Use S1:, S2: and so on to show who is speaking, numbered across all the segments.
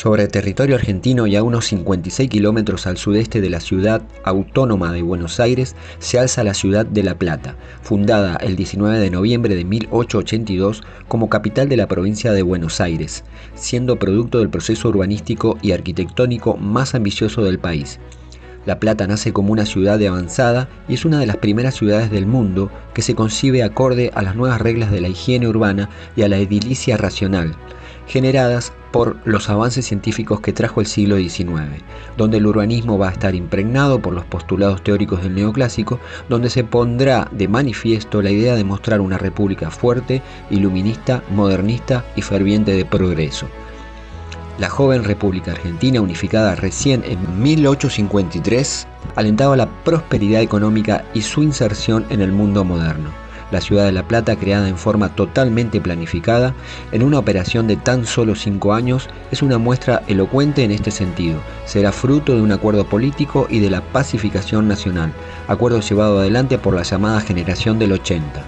S1: Sobre territorio argentino y a unos 56 kilómetros al sudeste de la ciudad autónoma de Buenos Aires se alza la ciudad de La Plata, fundada el 19 de noviembre de 1882 como capital de la provincia de Buenos Aires, siendo producto del proceso urbanístico y arquitectónico más ambicioso del país. La Plata nace como una ciudad de avanzada y es una de las primeras ciudades del mundo que se concibe acorde a las nuevas reglas de la higiene urbana y a la edilicia racional, generadas por los avances científicos que trajo el siglo XIX, donde el urbanismo va a estar impregnado por los postulados teóricos del neoclásico, donde se pondrá de manifiesto la idea de mostrar una república fuerte, iluminista, modernista y ferviente de progreso. La joven República Argentina, unificada recién en 1853, alentaba la prosperidad económica y su inserción en el mundo moderno. La ciudad de La Plata, creada en forma totalmente planificada, en una operación de tan solo 5 años, es una muestra elocuente en este sentido. Será fruto de un acuerdo político y de la pacificación nacional, acuerdo llevado adelante por la llamada Generación del 80,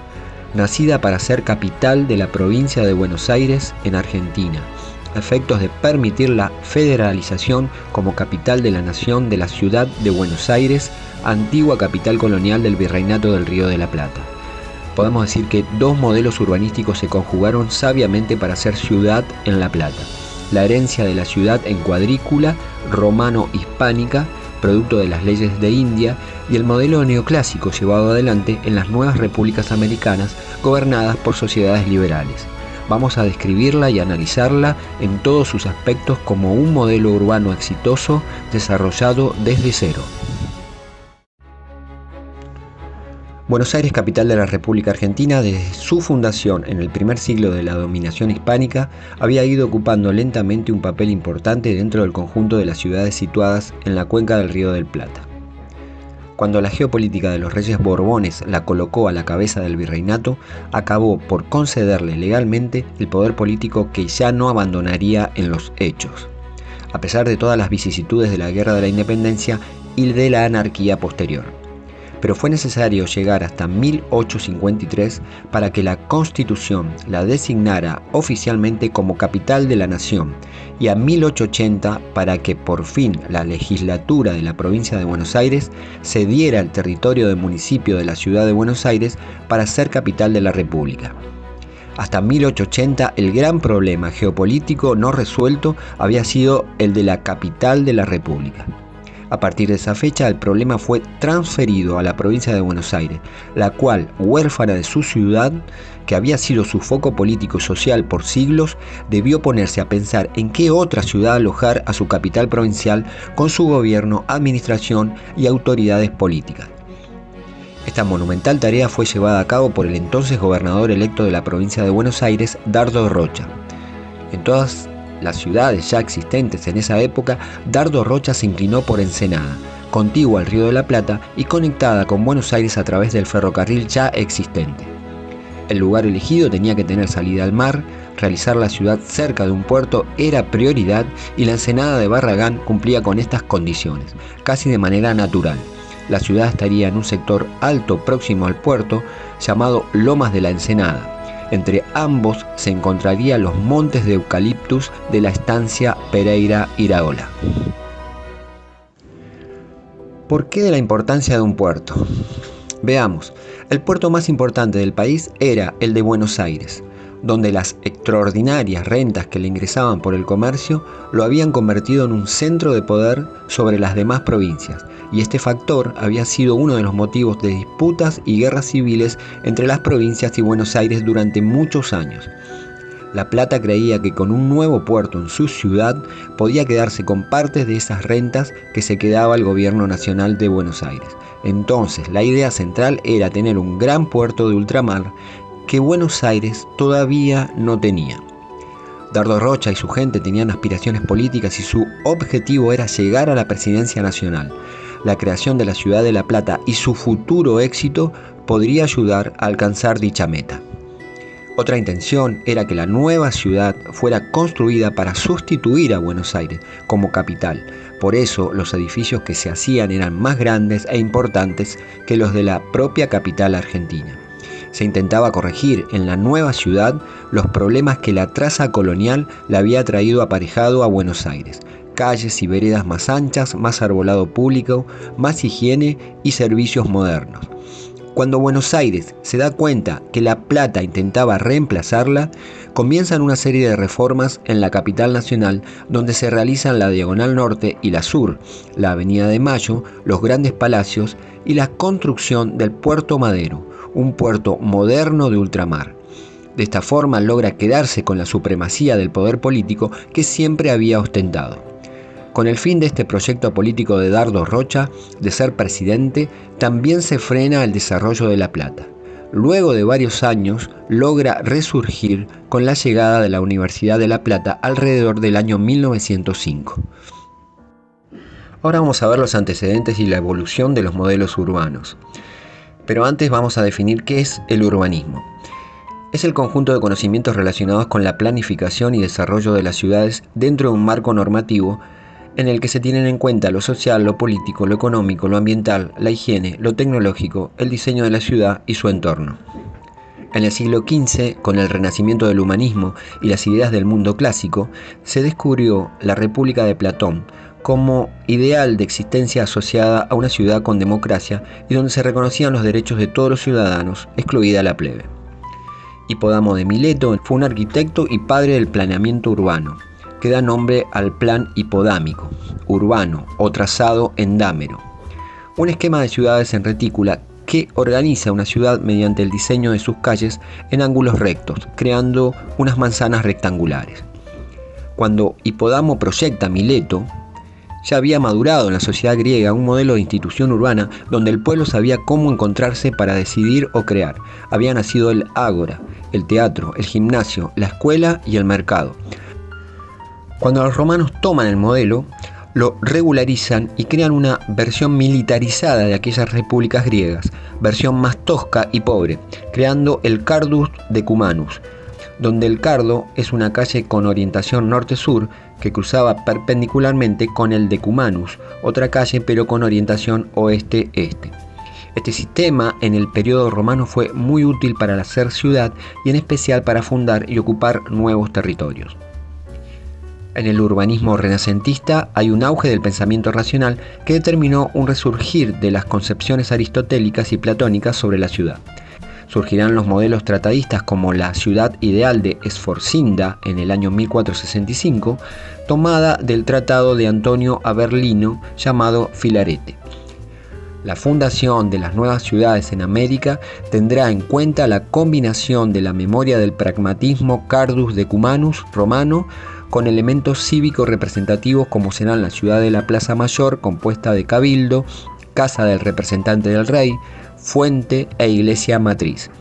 S1: nacida para ser capital de la provincia de Buenos Aires en Argentina, a efectos de permitir la federalización como capital de la nación de la ciudad de Buenos Aires, antigua capital colonial del Virreinato del Río de la Plata. Podemos decir que dos modelos urbanísticos se conjugaron sabiamente para hacer ciudad en La Plata. La herencia de la ciudad en cuadrícula, romano-hispánica, producto de las leyes de India, y el modelo neoclásico llevado adelante en las nuevas repúblicas americanas gobernadas por sociedades liberales. Vamos a describirla y analizarla en todos sus aspectos como un modelo urbano exitoso desarrollado desde cero. Buenos Aires, capital de la República Argentina, desde su fundación en el primer siglo de la dominación hispánica, había ido ocupando lentamente un papel importante dentro del conjunto de las ciudades situadas en la cuenca del Río del Plata. Cuando la geopolítica de los reyes Borbones la colocó a la cabeza del virreinato, acabó por concederle legalmente el poder político que ya no abandonaría en los hechos, a pesar de todas las vicisitudes de la Guerra de la Independencia y de la anarquía posterior. Pero fue necesario llegar hasta 1853 para que la Constitución la designara oficialmente como capital de la nación, y a 1880 para que por fin la legislatura de la provincia de Buenos Aires cediera el territorio del municipio de la ciudad de Buenos Aires para ser capital de la República. Hasta 1880 el gran problema geopolítico no resuelto había sido el de la capital de la República. A partir de esa fecha, el problema fue transferido a la provincia de Buenos Aires, la cual, huérfana de su ciudad, que había sido su foco político y social por siglos, debió ponerse a pensar en qué otra ciudad alojar a su capital provincial con su gobierno, administración y autoridades políticas. Esta monumental tarea fue llevada a cabo por el entonces gobernador electo de la provincia de Buenos Aires, Dardo Rocha. En todas las ciudades ya existentes en esa época, Dardo Rocha se inclinó por Ensenada, contigua al Río de la Plata y conectada con Buenos Aires a través del ferrocarril ya existente. El lugar elegido tenía que tener salida al mar, realizar la ciudad cerca de un puerto era prioridad y la Ensenada de Barragán cumplía con estas condiciones, casi de manera natural. La ciudad estaría en un sector alto próximo al puerto llamado Lomas de la Ensenada. Entre ambos se encontrarían los montes de eucaliptus de la estancia Pereira Iraola. ¿Por qué de la importancia de un puerto? Veamos, el puerto más importante del país era el de Buenos Aires, donde las extraordinarias rentas que le ingresaban por el comercio lo habían convertido en un centro de poder sobre las demás provincias, y este factor había sido uno de los motivos de disputas y guerras civiles entre las provincias y Buenos Aires durante muchos años. La Plata creía que con un nuevo puerto en su ciudad podía quedarse con partes de esas rentas que se quedaba el gobierno nacional de Buenos Aires. Entonces, la idea central era tener un gran puerto de ultramar que Buenos Aires todavía no tenía. Dardo Rocha y su gente tenían aspiraciones políticas y su objetivo era llegar a la presidencia nacional. La creación de la ciudad de La Plata y su futuro éxito podría ayudar a alcanzar dicha meta. Otra intención era que la nueva ciudad fuera construida para sustituir a Buenos Aires como capital. Por eso los edificios que se hacían eran más grandes e importantes que los de la propia capital argentina. Se intentaba corregir en la nueva ciudad los problemas que la traza colonial le había traído aparejado a Buenos Aires: calles y veredas más anchas, más arbolado público, más higiene y servicios modernos. Cuando Buenos Aires se da cuenta que La Plata intentaba reemplazarla, comienzan una serie de reformas en la capital nacional, donde se realizan la Diagonal Norte y la Sur, la Avenida de Mayo, los grandes palacios y la construcción del Puerto Madero, un puerto moderno de ultramar. De esta forma logra quedarse con la supremacía del poder político que siempre había ostentado. Con el fin de este proyecto político de Dardo Rocha de ser presidente, también se frena el desarrollo de La Plata. Luego de varios años, logra resurgir con la llegada de la Universidad de La Plata alrededor del año 1905. Ahora vamos a ver los antecedentes y la evolución de los modelos urbanos. Pero antes vamos a definir qué es el urbanismo. Es el conjunto de conocimientos relacionados con la planificación y desarrollo de las ciudades dentro de un marco normativo en el que se tienen en cuenta lo social, lo político, lo económico, lo ambiental, la higiene, lo tecnológico, el diseño de la ciudad y su entorno. En el siglo XV, con el renacimiento del humanismo y las ideas del mundo clásico, se descubrió la República de Platón como ideal de existencia asociada a una ciudad con democracia y donde se reconocían los derechos de todos los ciudadanos, excluida la plebe. Hipódamo de Mileto fue un arquitecto y padre del planeamiento urbano, que da nombre al plan hipodámico, urbano o trazado endámero, un esquema de ciudades en retícula que organiza una ciudad mediante el diseño de sus calles en ángulos rectos, creando unas manzanas rectangulares. Cuando Hipódamo proyecta Mileto, ya había madurado en la sociedad griega un modelo de institución urbana donde el pueblo sabía cómo encontrarse para decidir o crear. Había nacido el ágora, el teatro, el gimnasio, la escuela y el mercado. Cuando los romanos toman el modelo, lo regularizan y crean una versión militarizada de aquellas repúblicas griegas, versión más tosca y pobre, creando el Cardus Decumanus, donde el Cardo es una calle con orientación norte-sur que cruzaba perpendicularmente con el Decumanus, otra calle pero con orientación oeste-este. Este sistema en el periodo romano fue muy útil para hacer ciudad y en especial para fundar y ocupar nuevos territorios. En el urbanismo renacentista hay un auge del pensamiento racional que determinó un resurgir de las concepciones aristotélicas y platónicas sobre la ciudad. Surgirán los modelos tratadistas como la ciudad ideal de Sforcinda en el año 1465, tomada del tratado de Antonio Averlino llamado Filarete. La fundación de las nuevas ciudades en América tendrá en cuenta la combinación de la memoria del pragmatismo Cardus Decumanus romano con elementos cívicos representativos como serán la ciudad de la Plaza Mayor, compuesta de cabildo, casa del representante del rey, fuente e iglesia matriz.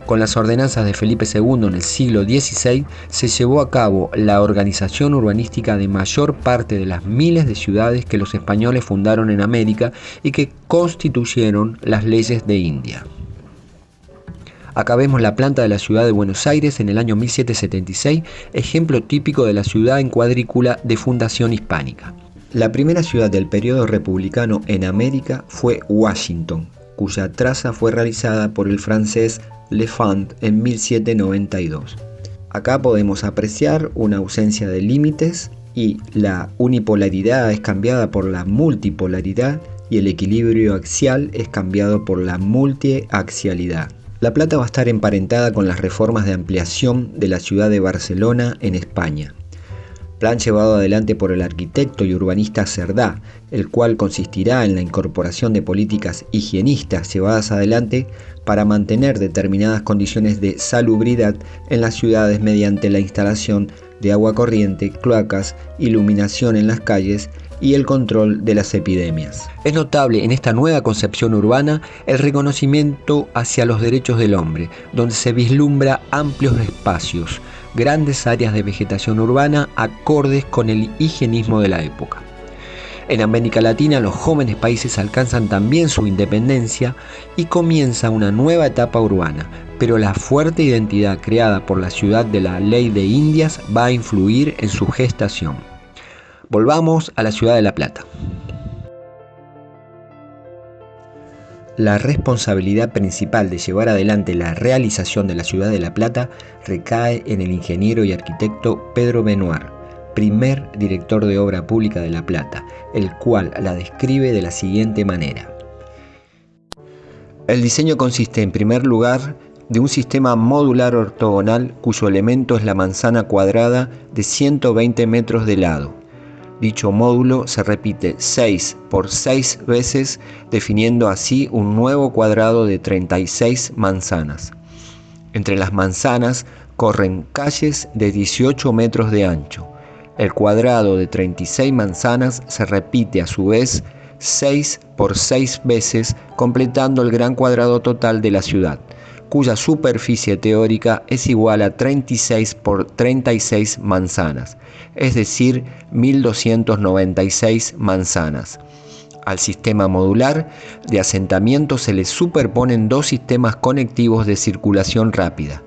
S1: Con las ordenanzas de Felipe II en el siglo XVI se llevó a cabo la organización urbanística de mayor parte de las miles de ciudades que los españoles fundaron en América y que constituyeron las leyes de India. Acá vemos la planta de la ciudad de Buenos Aires en el año 1776, ejemplo típico de la ciudad en cuadrícula de fundación hispánica. La primera ciudad del periodo republicano en América fue Washington, cuya traza fue realizada por el francés L'Enfant en 1792. Acá podemos apreciar una ausencia de límites y la unipolaridad es cambiada por la multipolaridad y el equilibrio axial es cambiado por la multiaxialidad. La Plata va a estar emparentada con las reformas de ampliación de la ciudad de Barcelona en España. Plan llevado adelante por el arquitecto y urbanista Cerdá, el cual consistirá en la incorporación de políticas higienistas llevadas adelante para mantener determinadas condiciones de salubridad en las ciudades mediante la instalación de agua corriente, cloacas, iluminación en las calles y el control de las epidemias. Es notable en esta nueva concepción urbana el reconocimiento hacia los derechos del hombre, donde se vislumbra amplios espacios, grandes áreas de vegetación urbana acordes con el higienismo de la época. En América Latina los jóvenes países alcanzan también su independencia y comienza una nueva etapa urbana, pero la fuerte identidad creada por la ciudad de la Ley de Indias va a influir en su gestación. Volvamos a la ciudad de La Plata. La responsabilidad principal de llevar adelante la realización de la ciudad de La Plata recae en el ingeniero y arquitecto Pedro Benoit, primer director de obra pública de La Plata, el cual la describe de la siguiente manera. El diseño consiste, en primer lugar, de un sistema modular ortogonal cuyo elemento es la manzana cuadrada de 120 metros de lado. Dicho módulo se repite 6 por 6 veces, definiendo así un nuevo cuadrado de 36 manzanas. Entre las manzanas corren calles de 18 metros de ancho. El cuadrado de 36 manzanas se repite a su vez 6 por 6 veces, completando el gran cuadrado total de la ciudad, cuya superficie teórica es igual a 36 por 36 manzanas, es decir, 1296 manzanas. Al sistema modular de asentamiento se le superponen dos sistemas conectivos de circulación rápida.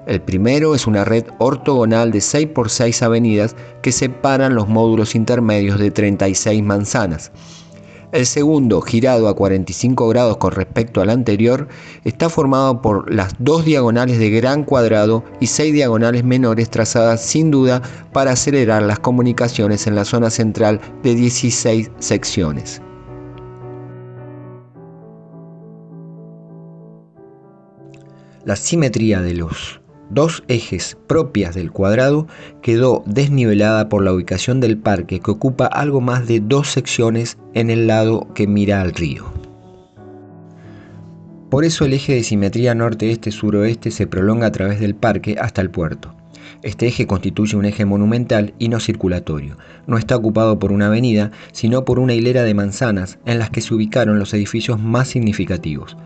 S1: El primero es una red ortogonal de 6 por 6 avenidas que separan los módulos intermedios de 36 manzanas. El segundo, girado a 45 grados con respecto al anterior, está formado por las dos diagonales de gran cuadrado y 6 diagonales menores trazadas sin duda para acelerar las comunicaciones en la zona central de 16 secciones. La simetría de los dos ejes propias del cuadrado quedó desnivelada por la ubicación del parque, que ocupa algo más de 2 secciones en el lado que mira al río. Por eso el eje de simetría norte-este-suroeste se prolonga a través del parque hasta el puerto. Este eje constituye un eje monumental y no circulatorio. No está ocupado por una avenida, sino por una hilera de manzanas en las que se ubicaron los edificios más significativos.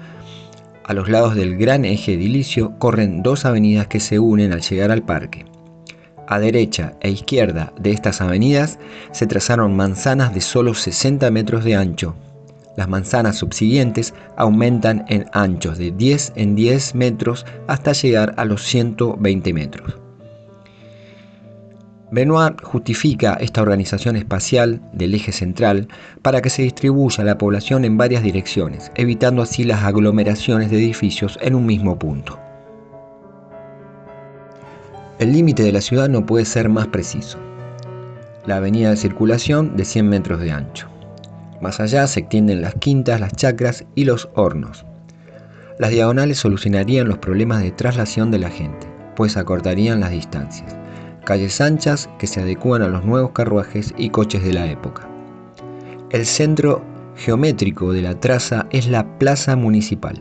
S1: A los lados del gran eje edilicio corren dos avenidas que se unen al llegar al parque. A derecha e izquierda de estas avenidas se trazaron manzanas de solo 60 metros de ancho. Las manzanas subsiguientes aumentan en anchos de 10 en 10 metros hasta llegar a los 120 metros. Benoit justifica esta organización espacial del eje central para que se distribuya la población en varias direcciones, evitando así las aglomeraciones de edificios en un mismo punto. El límite de la ciudad no puede ser más preciso. La avenida de circulación de 100 metros de ancho. Más allá se extienden las quintas, las chacras y los hornos. Las diagonales solucionarían los problemas de traslación de la gente, pues acortarían las distancias. Calles anchas que se adecúan a los nuevos carruajes y coches de la época. El centro geométrico de la traza es la plaza municipal.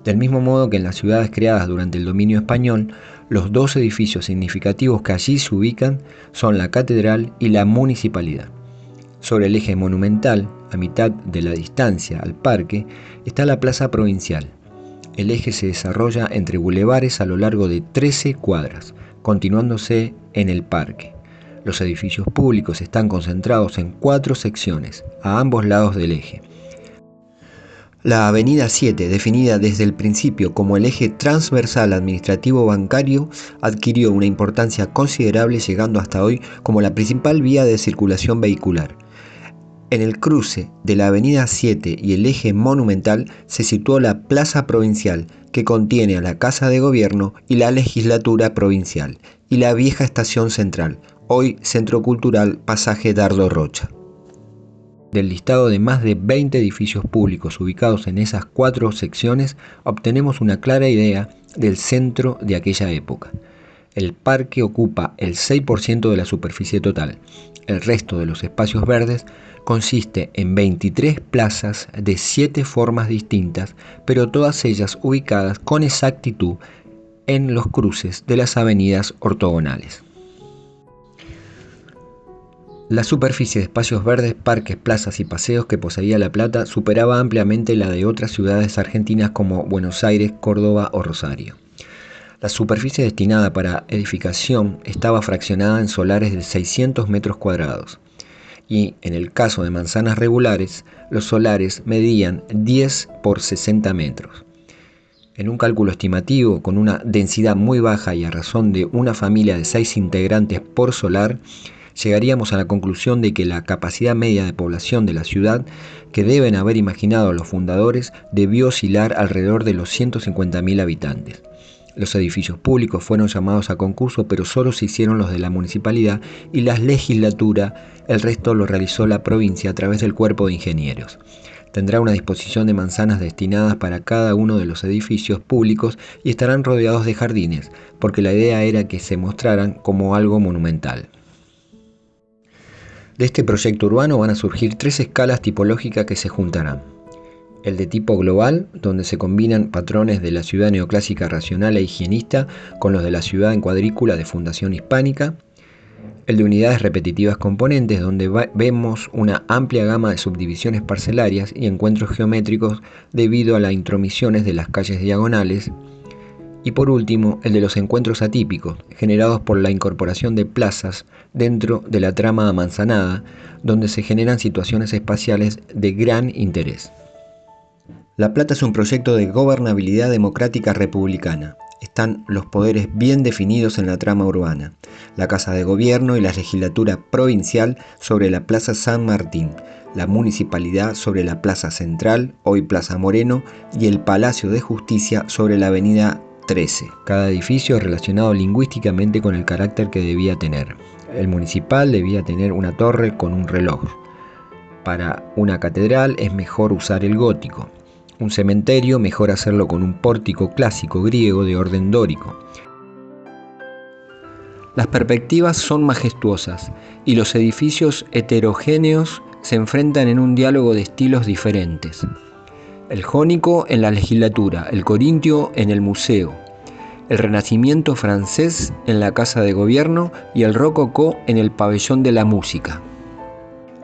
S1: Del mismo modo que en las ciudades creadas durante el dominio español, los dos edificios significativos que allí se ubican son la catedral y la municipalidad. Sobre el eje monumental, a mitad de la distancia al parque, está la plaza provincial. El eje se desarrolla entre bulevares a lo largo de 13 cuadras, continuándose en el parque. Los edificios públicos están concentrados en 4 secciones, a ambos lados del eje. La Avenida 7, definida desde el principio como el eje transversal administrativo bancario, adquirió una importancia considerable, llegando hasta hoy como la principal vía de circulación vehicular. En el cruce de la Avenida 7 y el eje monumental se situó la Plaza Provincial, que contiene a la Casa de Gobierno y la Legislatura Provincial, y la vieja Estación Central, hoy Centro Cultural Pasaje Dardo Rocha. Del listado de más de 20 edificios públicos ubicados en esas 4 secciones, obtenemos una clara idea del centro de aquella época. El parque ocupa el 6% de la superficie total. El resto de los espacios verdes consiste en 23 plazas de 7 formas distintas, pero todas ellas ubicadas con exactitud en los cruces de las avenidas ortogonales. La superficie de espacios verdes, parques, plazas y paseos que poseía La Plata superaba ampliamente la de otras ciudades argentinas como Buenos Aires, Córdoba o Rosario. La superficie destinada para edificación estaba fraccionada en solares de 600 metros cuadrados. Y en el caso de manzanas regulares, los solares medían 10 por 60 metros. En un cálculo estimativo, con una densidad muy baja y a razón de una familia de 6 integrantes por solar, llegaríamos a la conclusión de que la capacidad media de población de la ciudad que deben haber imaginado los fundadores debió oscilar alrededor de los 150.000 habitantes. Los edificios públicos fueron llamados a concurso, pero solo se hicieron los de la municipalidad y la legislatura, el resto lo realizó la provincia a través del cuerpo de ingenieros. Tendrá una disposición de manzanas destinadas para cada uno de los edificios públicos y estarán rodeados de jardines, porque la idea era que se mostraran como algo monumental. De este proyecto urbano van a surgir 3 escalas tipológicas que se juntarán. El de tipo global, donde se combinan patrones de la ciudad neoclásica racional e higienista con los de la ciudad en cuadrícula de fundación hispánica. El de unidades repetitivas componentes, donde vemos una amplia gama de subdivisiones parcelarias y encuentros geométricos debido a las intromisiones de las calles diagonales. Y por último, el de los encuentros atípicos, generados por la incorporación de plazas dentro de la trama amanzanada, donde se generan situaciones espaciales de gran interés. La Plata es un proyecto de gobernabilidad democrática republicana. Están los poderes bien definidos en la trama urbana. La Casa de Gobierno y la legislatura provincial sobre la Plaza San Martín, la municipalidad sobre la Plaza Central, hoy Plaza Moreno, y el Palacio de Justicia sobre la Avenida 13. Cada edificio es relacionado lingüísticamente con el carácter que debía tener. El municipal debía tener una torre con un reloj. Para una catedral es mejor usar el gótico. Un cementerio, mejor hacerlo con un pórtico clásico griego de orden dórico. Las perspectivas son majestuosas y los edificios heterogéneos se enfrentan en un diálogo de estilos diferentes. El jónico en la legislatura, el corintio en el museo, el renacimiento francés en la Casa de Gobierno y el rococó en el pabellón de la música.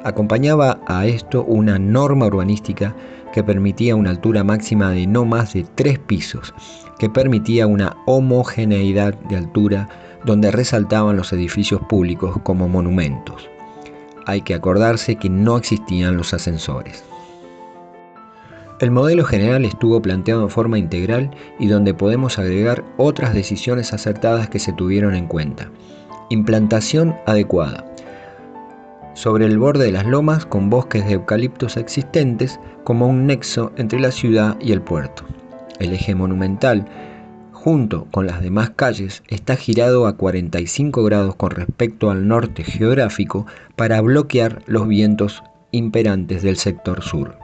S1: Acompañaba a esto una norma urbanística que permitía una altura máxima de no más de 3 pisos, que permitía una homogeneidad de altura donde resaltaban los edificios públicos como monumentos. Hay que acordarse que no existían los ascensores. El modelo general estuvo planteado en forma integral y donde podemos agregar otras decisiones acertadas que se tuvieron en cuenta. Implantación adecuada. Sobre el borde de las lomas con bosques de eucaliptos existentes como un nexo entre la ciudad y el puerto. El eje monumental, junto con las demás calles, está girado a 45 grados con respecto al norte geográfico para bloquear los vientos imperantes del sector sur.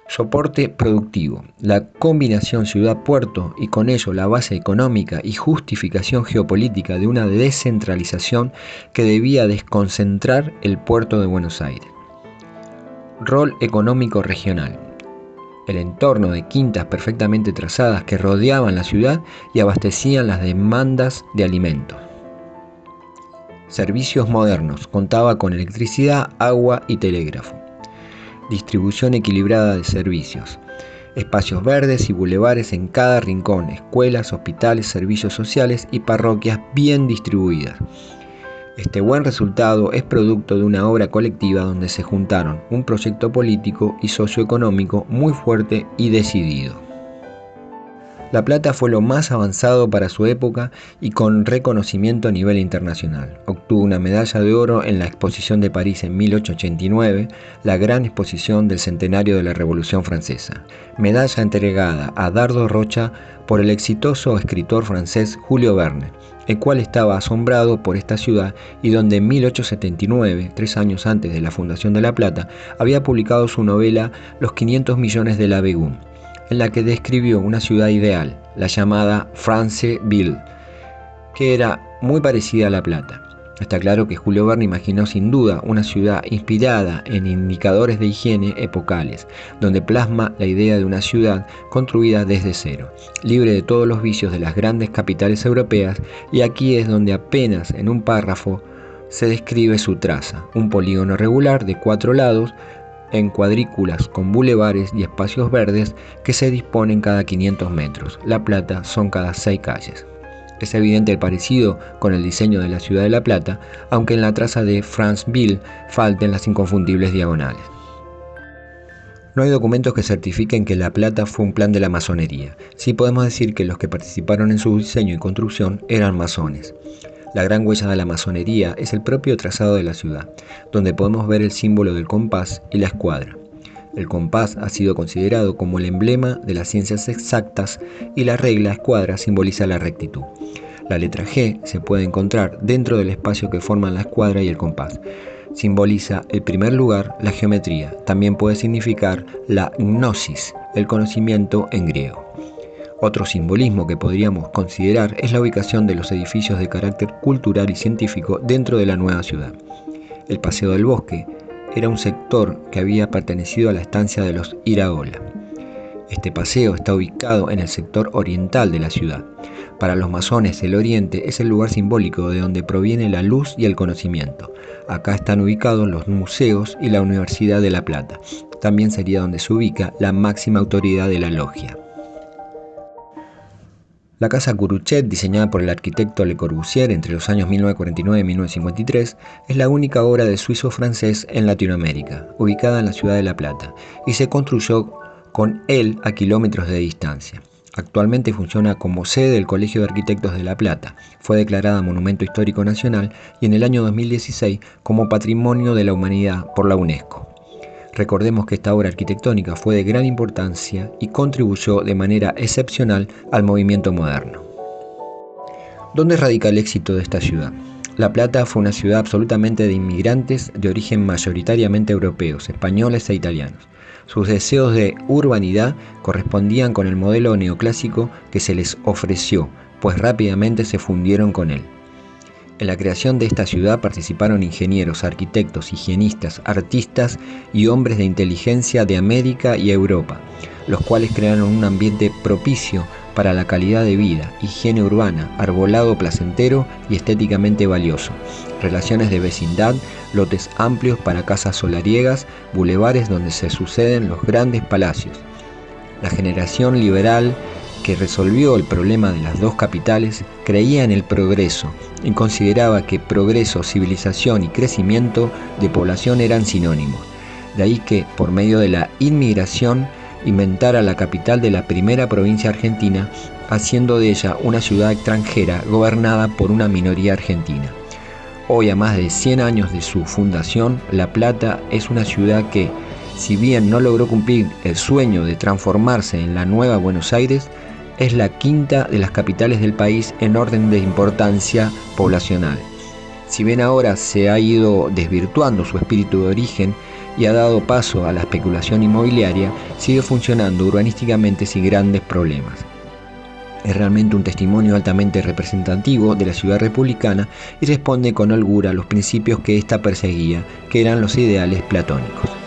S1: Soporte productivo. La combinación ciudad-puerto y con ello la base económica y justificación geopolítica de una descentralización que debía desconcentrar el puerto de Buenos Aires. Rol económico regional. El entorno de quintas perfectamente trazadas que rodeaban la ciudad y abastecían las demandas de alimentos. Servicios modernos. Contaba con electricidad, agua y telégrafo. Distribución equilibrada de servicios, espacios verdes y bulevares en cada rincón, escuelas, hospitales, servicios sociales y parroquias bien distribuidas. Este buen resultado es producto de una obra colectiva donde se juntaron un proyecto político y socioeconómico muy fuerte y decidido. La Plata fue lo más avanzado para su época y con reconocimiento a nivel internacional. Obtuvo una medalla de oro en la Exposición de París en 1889, la gran exposición del centenario de la Revolución Francesa. Medalla entregada a Dardo Rocha por el exitoso escritor francés Julio Verne, el cual estaba asombrado por esta ciudad y donde en 1879, 3 años antes de la fundación de La Plata, había publicado su novela Los 500 millones de la Begún, en la que describió una ciudad ideal, la llamada Franceville, que era muy parecida a La Plata. Está claro que Julio Verne imaginó sin duda una ciudad inspirada en indicadores de higiene epocales, donde plasma la idea de una ciudad construida desde cero, libre de todos los vicios de las grandes capitales europeas, y aquí es donde apenas en un párrafo se describe su traza, un polígono regular de 4 lados, en cuadrículas con bulevares y espacios verdes que se disponen cada 500 metros. La Plata son cada 6 calles. Es evidente el parecido con el diseño de la ciudad de La Plata, aunque en la traza de Franceville falten las inconfundibles diagonales. No hay documentos que certifiquen que La Plata fue un plan de la masonería. Sí podemos decir que los que participaron en su diseño y construcción eran masones. La gran huella de la masonería es el propio trazado de la ciudad, donde podemos ver el símbolo del compás y la escuadra. El compás ha sido considerado como el emblema de las ciencias exactas y la regla escuadra simboliza la rectitud. La letra G se puede encontrar dentro del espacio que forman la escuadra y el compás. Simboliza, en primer lugar, la geometría. También puede significar la gnosis, el conocimiento en griego. Otro simbolismo que podríamos considerar es la ubicación de los edificios de carácter cultural y científico dentro de la nueva ciudad. El Paseo del Bosque era un sector que había pertenecido a la estancia de los Iraola. Este paseo está ubicado en el sector oriental de la ciudad. Para los masones, el oriente es el lugar simbólico de donde proviene la luz y el conocimiento. Acá están ubicados los museos y la Universidad de La Plata. También sería donde se ubica la máxima autoridad de la logia. La Casa Curuchet, diseñada por el arquitecto Le Corbusier entre los años 1949 y 1953, es la única obra del suizo francés en Latinoamérica, ubicada en la ciudad de La Plata, y se construyó con él a kilómetros de distancia. Actualmente funciona como sede del Colegio de Arquitectos de La Plata. Fue declarada Monumento Histórico Nacional y en el año 2016 como Patrimonio de la Humanidad por la UNESCO. Recordemos que esta obra arquitectónica fue de gran importancia y contribuyó de manera excepcional al movimiento moderno. ¿Dónde radica el éxito de esta ciudad? La Plata fue una ciudad absolutamente de inmigrantes de origen mayoritariamente europeos, españoles e italianos. Sus deseos de urbanidad correspondían con el modelo neoclásico que se les ofreció, pues rápidamente se fundieron con él. En la creación de esta ciudad participaron ingenieros, arquitectos, higienistas, artistas y hombres de inteligencia de América y Europa, los cuales crearon un ambiente propicio para la calidad de vida, higiene urbana, arbolado placentero y estéticamente valioso, relaciones de vecindad, lotes amplios para casas solariegas, bulevares donde se suceden los grandes palacios. La generación liberal que resolvió el problema de las dos capitales creía en el progreso y consideraba que progreso, civilización y crecimiento de población eran sinónimos. De ahí que, por medio de la inmigración, inventara la capital de la primera provincia argentina, haciendo de ella una ciudad extranjera gobernada por una minoría argentina. Hoy, a más de 100 años de su fundación, La Plata es una ciudad que, si bien no logró cumplir el sueño de transformarse en la nueva Buenos Aires, es la quinta de las capitales del país en orden de importancia poblacional. Si bien ahora se ha ido desvirtuando su espíritu de origen y ha dado paso a la especulación inmobiliaria, sigue funcionando urbanísticamente sin grandes problemas. Es realmente un testimonio altamente representativo de la ciudad republicana y responde con holgura a los principios que ésta perseguía, que eran los ideales platónicos.